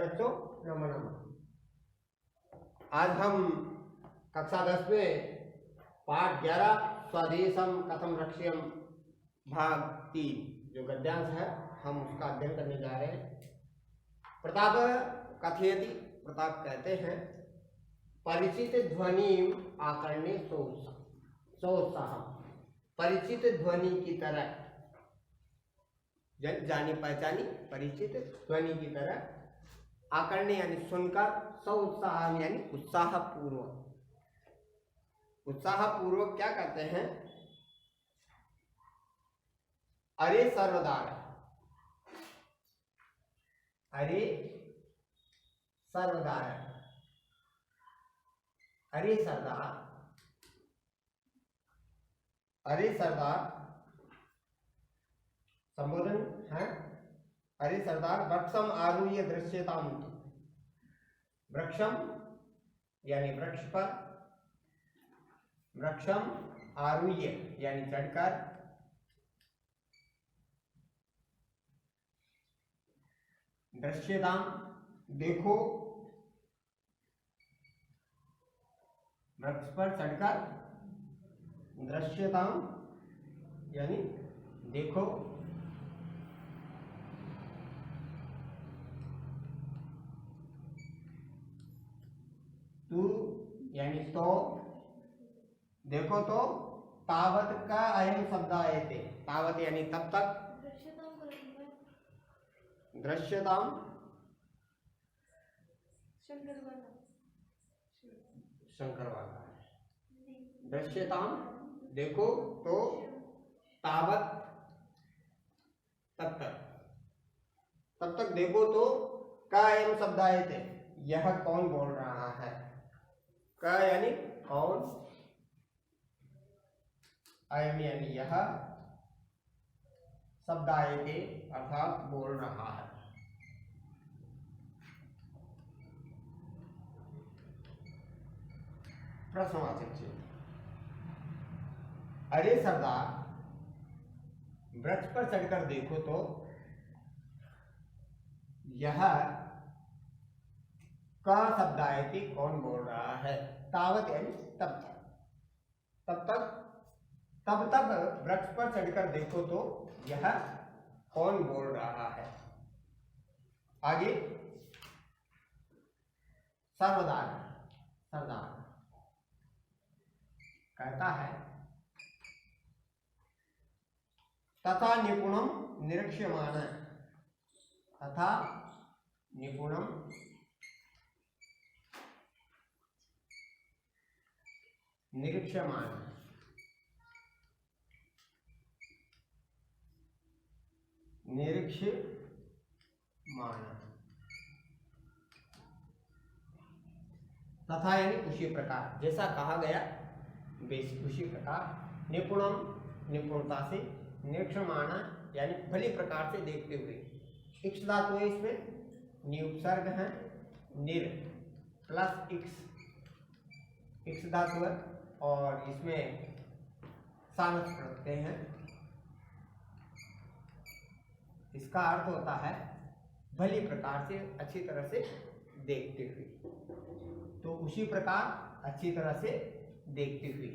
प्यारे बच्चों नमो नमः। आज हम कक्षा 10 में पाठ 11 स्वदेशम कथम रक्ष्यम भाग 3 जो गद्यांश है हम उसका अध्ययन करने जा रहे हैं। प्रताप कथयति, प्रताप कहते हैं, परिचित ध्वनि आकरणे सोत्साह, परिचित ध्वनि की तरह, जानी पहचानी परिचित ध्वनि की तरह, आकरणे यानी सुनकर, सौ उत्साह यानी उत्साह पूर्वक। उत्साह पूर्वक क्या कहते हैं? अरे सर्वदार, अरे सर्वदार, अरे सरदार, अरे सरदार संबोधन है। अरे सरदार वृक्षम आरूह्य दृश्यताम, वृक्षम यानी वृक्ष पर, वृक्षम आरूह्य यानी चढ़कर, दृश्यताम देखो, वृक्ष पर चढ़कर, दृश्यताम यानी देखो, तू यानी तो, देखो तो, तावत का अयम शब्द आए थे, तावत यानी तब तक, दृश्यताम शंकर वाला है, दृश्यताम देखो तो, तावत तब तक, तब तक देखो तो, का अयम शब्द आए थे, यह कौन बोल रहा है? का यानी कौन, अयम यानी यह, शब्द आए थे अर्थात बोल रहा है। प्रश्नवाचक चिन्ह। अरे सरदार वृक्ष पर चढ़कर देखो तो, यह का शब्द आए थे कौन बोल रहा है? तावत यानी तब तक, तब तक, तब तक वृक्ष पर चढ़कर देखो तो यह कौन बोल रहा है? आगे सर्वदार, सरदार कहता है, तथा निपुणम निरीक्ष्यमान, तथा निपुणम निरीक्ष्यमान, निरीक्ष्यमान, तथा यानी उसी प्रकार, जैसा कहा गया उसी प्रकार, निपुणम निपुणता से, निरीक्षमाण यानी भली प्रकार से देखते हुए। इक्ष धातु है इसमें, निउपसर्ग है, निर प्लस इक्ष, इक्ष धातु है और इसमें सानस प्रत्यय हैं। इसका अर्थ होता है भली प्रकार से, अच्छी तरह से देखते हुए। तो उसी प्रकार अच्छी तरह से देखते हुए।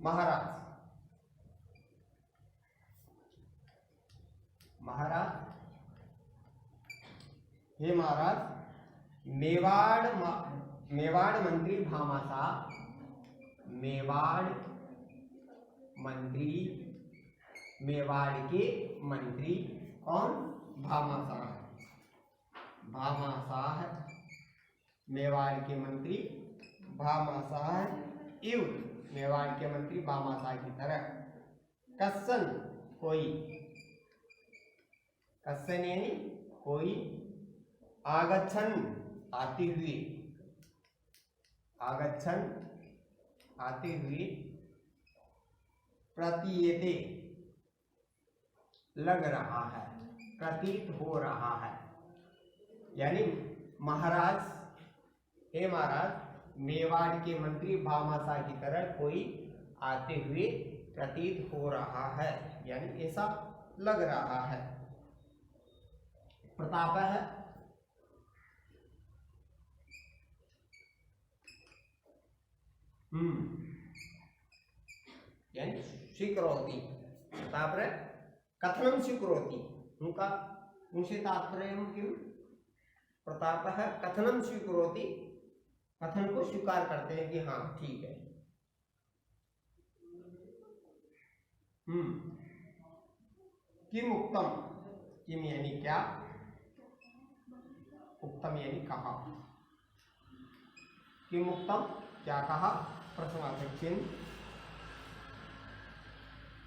महाराज, महाराज, हे महाराज, मेवाड़ मंत्री भामाशाह, मेवाड़ मंत्री, मेवाड़ के मंत्री कौन? भामाशाह, भामाशाह, मेवाड़ के मंत्री भामाशाह इव, मेवाड़ के मंत्री भामाशाह की तरह, कस्सन कोई, कस्सन यानी कोई, आगच्छन आते हुए, आगच्छन आते हुए, प्रतीयते लग रहा है, प्रतीत हो रहा है। यानी महाराज, हे महाराज, मेवाड़ के मंत्री भामाशाह की तरह कोई आते हुए प्रतीत हो रहा है, यानी ऐसा लग रहा है। प्रताप है, यानी स्वीकरोति, प्रताप कथनं स्वीकरोति, उनका उनसे तात्पर्य किम, प्रताप है कथनं स्वीकरोति, कथन को स्वीकार करते हैं कि हाँ ठीक है। किम उक्तम, किम यानी क्या, उक्तम यानी कहा, किम उक्तम क्या कहा, प्रश्नवाचक चिन्ह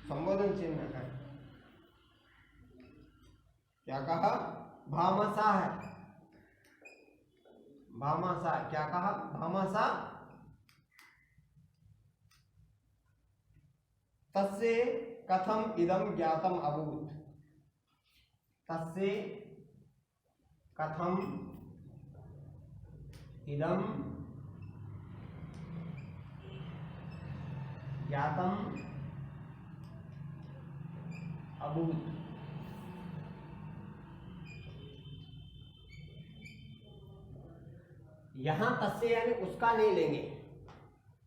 संबोधन चिन्ह है, क्या कहा, भामासा है, भामासा क्या कहा, भामासा तस्से कथम इदम ज्ञातम अभूत, तस्से कथम इदम ज्ञातम अभूत। यहां तस्से यानी उसका नहीं लेंगे,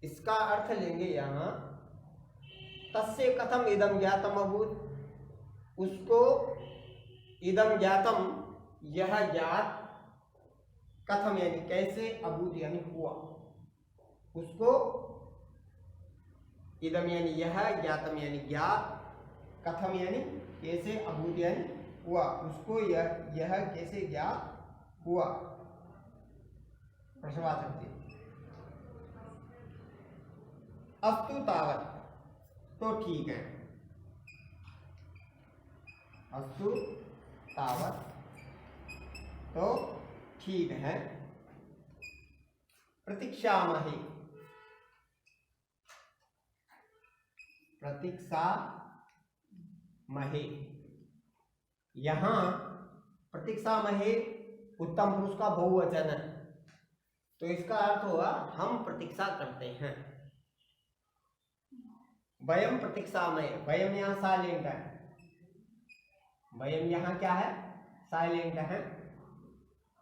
इसका अर्थ लेंगे यहां तस्से कथम इदम ज्ञातम अभूत, उसको इदम ज्ञातम यह ज्ञात, कथम यानी कैसे, अभूत यानी हुआ, उसको इदम यानी यह, ज्ञातम यानी ज्ञात, कथम यानी कैसे, अभूत यानी हुआ, उसको यह कैसे ज्ञात हुआ। प्रश्नवाचक चिन्ह अस्तु तावत, तो ठीक है, अस्तु तावत तो ठीक है, प्रतीक्षामहे, प्रतीक्षा महे, यहां प्रतीक्षा महे उत्तम पुरुष का बहुवचन है, तो इसका अर्थ हुआ हम प्रतीक्षा करते हैं। वयम प्रतीक्षामहे, वयम यहाँ साइलेंट है, वयम यहाँ क्या है, साइलेंट है,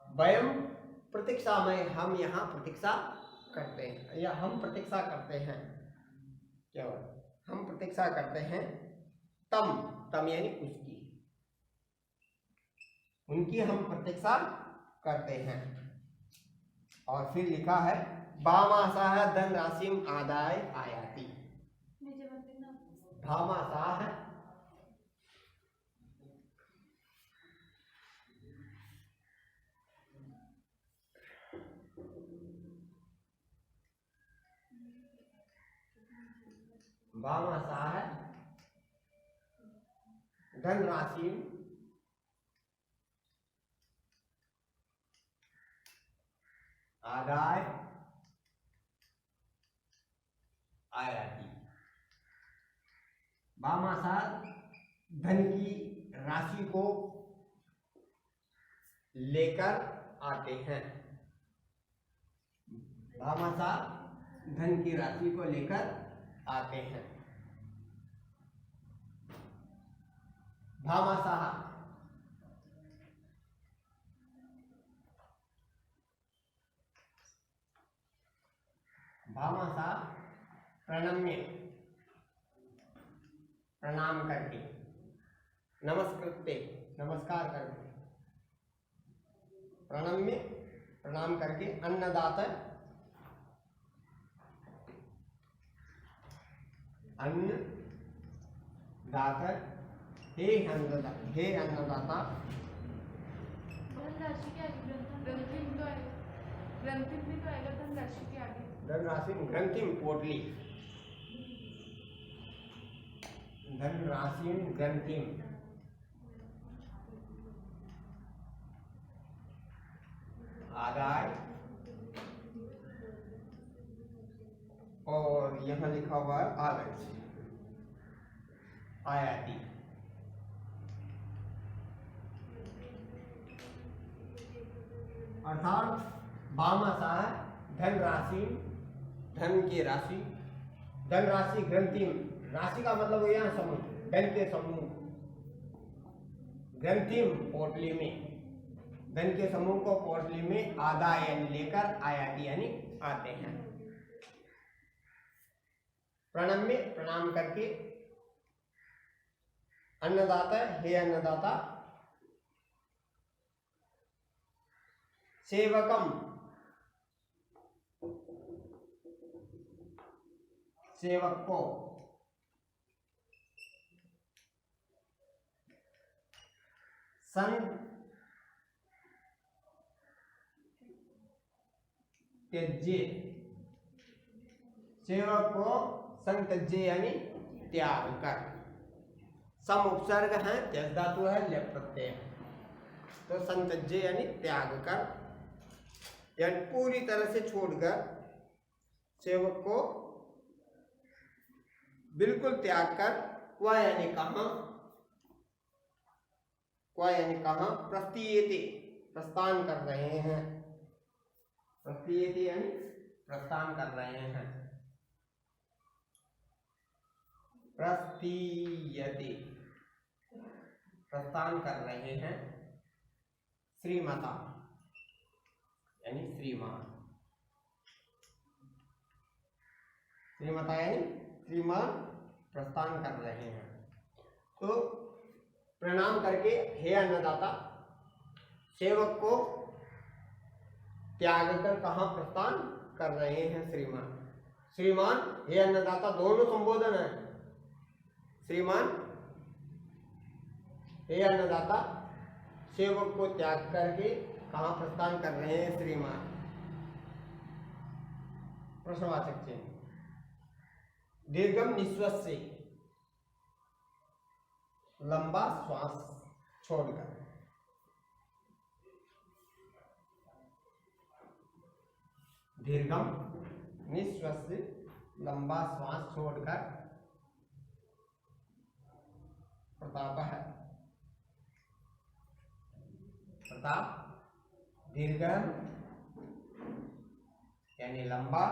वयम प्रतीक्षामहे हम यहाँ प्रतीक्षा करते हैं, या हम प्रतीक्षा करते हैं, क्या हम प्रतीक्षा करते हैं, तम, तम यानी उसकी, उनकी हम प्रतीक्षा करते हैं। और फिर लिखा है भामासाह धनराशिम आदाय आयाति, भामासाह भामासाह धनराशि आदाय आयाति, भामासाह धन की राशि को लेकर आते हैं, भामासाह धन की राशि को लेकर आते हैं। भामासाह भामासाह प्रणम्य, प्रणाम करके, नमस्कृत्य नमस्कार करके, प्रणम्य प्रणाम करके, अन्नदाता अन्न दाता, हे अन्नदाता, हे अन्नदाता, धनराशि के आगे ग्रंथिम तो आएगा, ग्रंथिम भी तो आएगा धनराशि के आगे, धनराशि ग्रंथिम पोटली, धनराशि ग्रंथिम, आदाय, और यहाँ लिखा हुआ है आगच्छ, आयाति। अर्थात भामासाह धनराशि, धन की राशि, धनराशि ग्रंथिम, राशि का मतलब यहाँ समूह, धन के समूह, ग्रंथिम पोटली में, धन के समूह को कोटली में आधा यानी लेकर, आयाति यानी आते हैं। प्रणम में प्रणाम करके, अन्नदाता हे अन्नदाता, सेवकम सेवक को, संत्यज्य सेवक को संत्यज्य यानी त्याग कर। सम उपसर्ग है, त्यज धातु है, लेप प्रत्यय है, तो संत्यज्य यानी त्याग कर, यानी पूरी तरह से छोड़कर, सेवक को बिल्कुल त्याग कर। क्वा यानी कहाँ, क्वा यानी कहाँ, प्रस्थीयते प्रस्थान कर रहे हैं, प्रस्थीयते यानी प्रस्थान कर रहे हैं, प्रस्थीयते प्रस्थान कर रहे हैं। श्रीमता यानी श्रीमान, श्रीमता यानी श्रीमान प्रस्थान कर रहे हैं। तो प्रणाम करके हे अन्नदाता, सेवक को त्याग कर कहाँ प्रस्थान कर रहे हैं? श्रीमान। श्रीमान हे अन्नदाता दोनों संबोधन है। श्रीमान हे अन्नदाता, सेवक को त्याग करके कहाँ प्रस्थान कर रहे हैं? श्रीमान। प्रश्नवाचक चिन्ह। दीर्घम निश्वास से, लंबा श्वास छोड़कर, दीर्घम निश्वास से लंबा श्वास छोड़कर, प्रताप है, प्रताप दीर्घम यानी लंबा,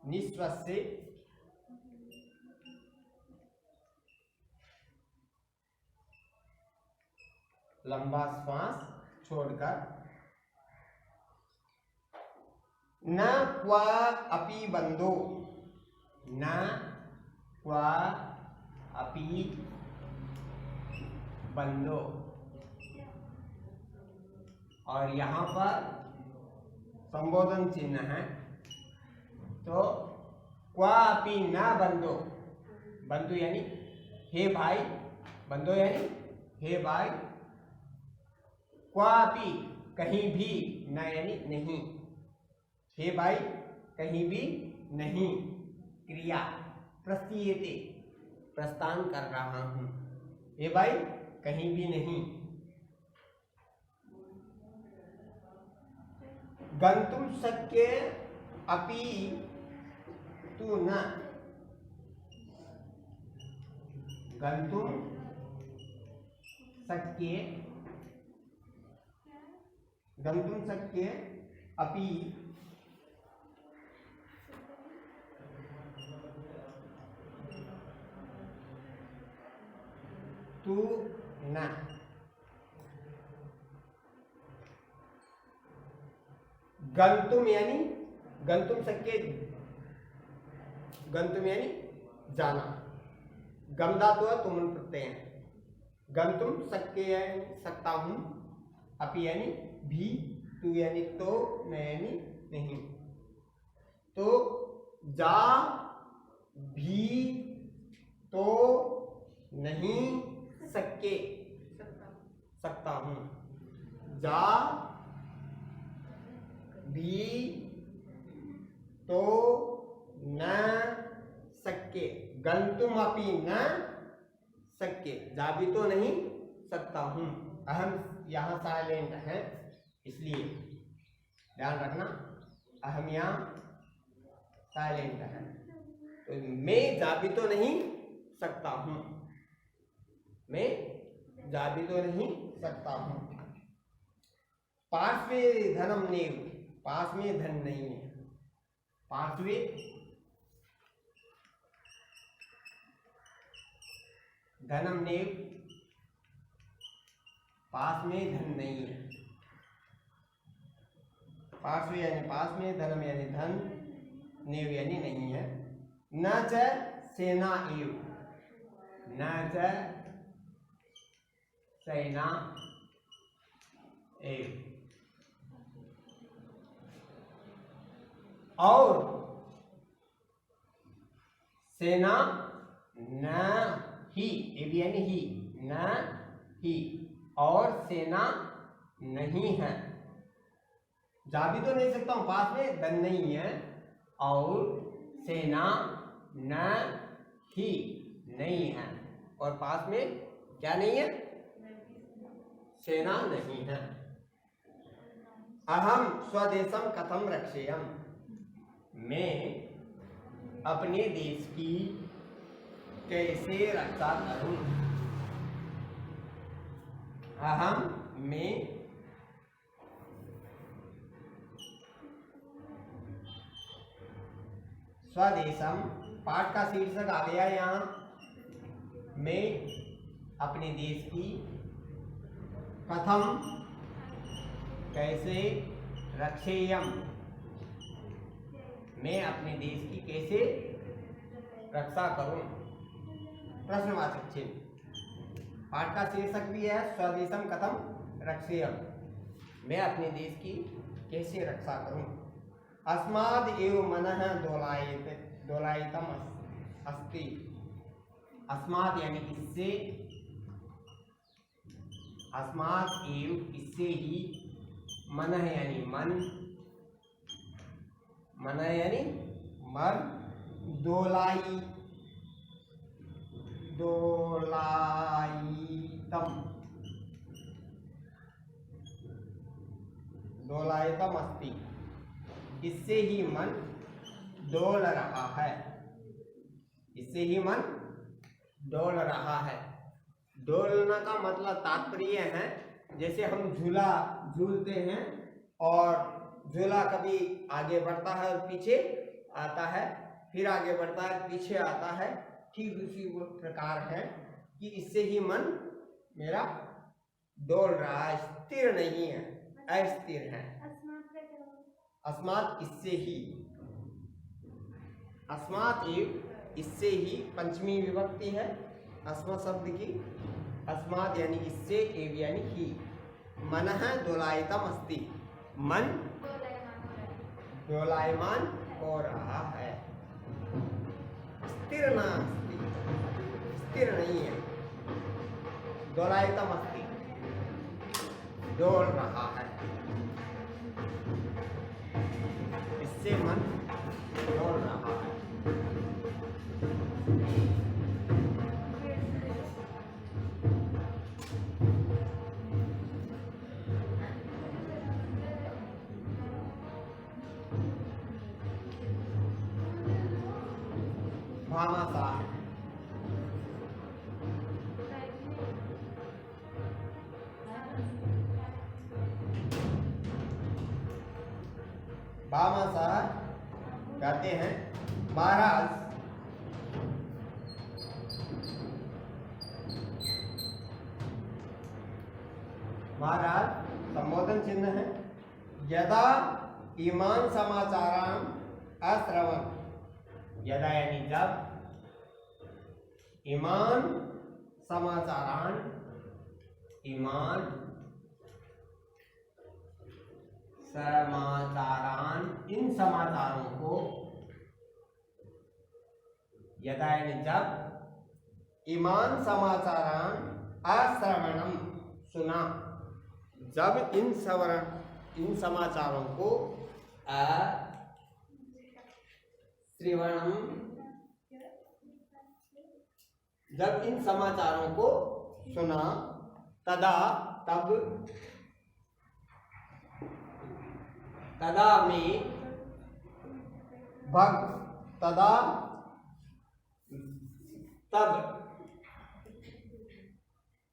निश्वास से लंबा श्वास छोड़कर, न क्वा अपि बंधो, न क्वा अपि बंधो, और यहाँ पर संबोधन चिन्ह है, तो क्वा अपि न बंधो, बंधु यानी हे भाई, बंधो यानी हे भाई, क्वापि कहीं भी, न यानी नहीं, हे भाई कहीं भी नहीं, क्रिया प्रस्थीयते प्रस्थान कर रहा हूं, हे भाई कहीं भी नहीं। गंतुम शक्य अपि तु न, गंतुम शक्य, गंतुम शक्य अपि तु न, गंतुम यानी, गंतुम शक्य, गंतुम यानी जाना, गम धातु है, तुम प्रत्यय है, गंतुम शक्य सकता हूं, अपि यानी भी, तू यानी तो, न यानी नहीं, तो जा भी तो नहीं सके, सकता हूं, जा भी तो न सके, गंतुम अपि न सके, जा भी तो नहीं सकता हूं। अहम यहाँ साइलेंट है, इसलिए ध्यान रखना, अहम यहाँ साइलेंट है, तो मैं जा भी तो नहीं सकता हूं, मैं जा भी तो नहीं सकता हूं। पार्श्वे धनम नेव, पास में धन नहीं है, पार्श्वे धनम नेव, पास में धन नहीं है, पार्श्व यानी पास में, धनम यानी धन, नेव यानी नहीं है। न च सेना एव, न च सेना एव, और सेना न ही, एव यानी ही, न ही, और सेना नहीं है। जा भी तो नहीं सकता हूं, पास में धन नहीं है, और सेना न ही नहीं है, और पास में क्या नहीं है, सेना नहीं है। अहम स्वदेशम कथम रक्षेयम, मैं अपने देश की कैसे रक्षा करूं। अहम मैं स्वदेशम, पाठ का शीर्षक आ गया यहाँ, मैं अपने देश की, कथम कैसे, रक्षेयम मैं अपने देश की कैसे रक्षा करूं। प्रश्नवाचक चिन्ह। पाठ का शीर्षक भी है स्वदेशम कथम रक्षेयम, मैं अपने देश की कैसे रक्षा करूं। अस्माद् एव मनः दोलायितम अस्ति, अस्माद् यानी इससे, अस्माद् एव इससे ही, मनः यानी मन, मनः यानी मन, दोलायितम अस्ति, इससे ही मन डोल रहा है, इससे ही मन डोल रहा है। डोलना का मतलब तात्पर्य है, जैसे हम झूला झूलते हैं और झूला कभी आगे बढ़ता है और पीछे आता है, फिर आगे बढ़ता है पीछे आता है, ठीक उसी प्रकार है कि इससे ही मन मेरा डोल रहा है, स्थिर नहीं है, अस्थिर है। अस्मात् इससे ही, अस्मात् एव इससे ही, पंचमी विभक्ति है अस्मा शब्द की, अस्मात् यानी इससे, एव यानी ही, मनः दोलायितम अस्ति, मन दोलायमान हो रहा है, स्थिर ना अस्ति, स्थिर नहीं है। दोलायितम अस्ति, डोल रहा है, इससे मन डोल रहा है। भामाशाह, भामाशाह कहते हैं महाराज, महाराज संबोधन चिन्ह है। यदा ईमान समाचारान अश्रवण, यदा यानी जब, ईमान समाचारान, ईमान समाचारान, इन समाचारों को, यदा यानी जब, ईमान समाचारान अश्रवणम सुना, जब इन समाचारों को श्रवणम, जब इन समाचारों को सुना, तदा तब, तदा में भग, तदा तब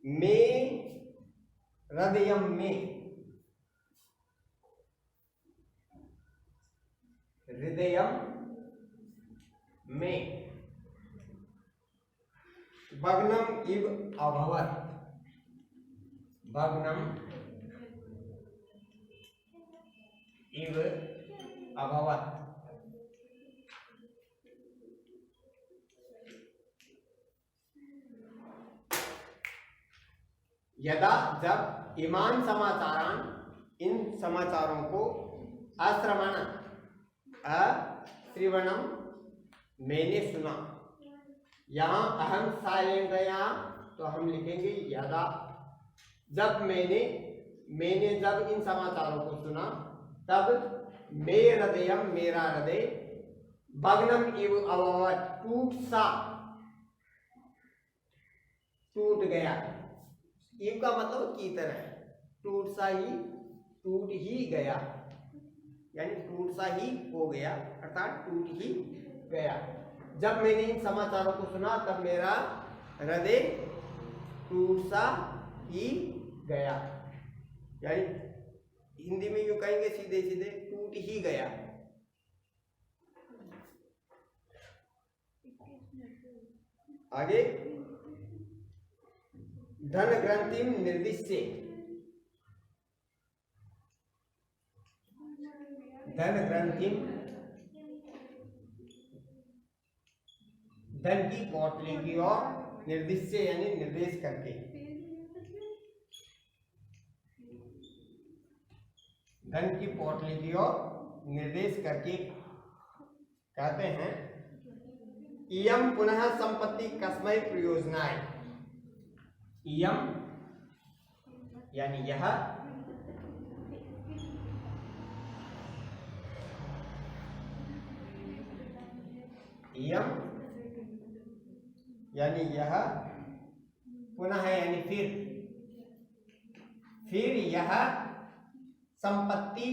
में, हृदयम में, हृदयम में, भग्नम इव अभवत्, भग्नम इव अभवत्। यदा जब इमान समाचारान इन समाचारों को अश्रवणम मैंने सुना। यहाँ अहम साइलेंट है, यहाँ तो हम लिखेंगे यदा। जब मैंने जब इन समाचारों को सुना तब मेरा हृदय भग्नम इव अभवत्, टूट गया। इव का मतलब की तरह, टूट ही गया, यानी टूट सा ही हो गया, अर्थात टूट ही गया। जब मैंने इन समाचारों को सुना तब मेरा हृदय टूट सा ही गया, यानी हिंदी में यूं कहेंगे सीधे सीधे, टूट ही गया। आगे, धन ग्रंथिम निर्दिश्य, धन ग्रंथिम, धन की पोटली की ओर, निर्दिश्य यानी निर्देश करके, धन की पोटली की ओर निर्देश करके कहते हैं इयम पुनः संपत्ति कस्मै प्रयोजनाय। इयम यानी यह, इयम यानी यह, पुनः यानी फिर यह संपत्ति,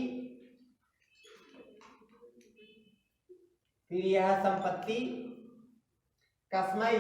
कस्मै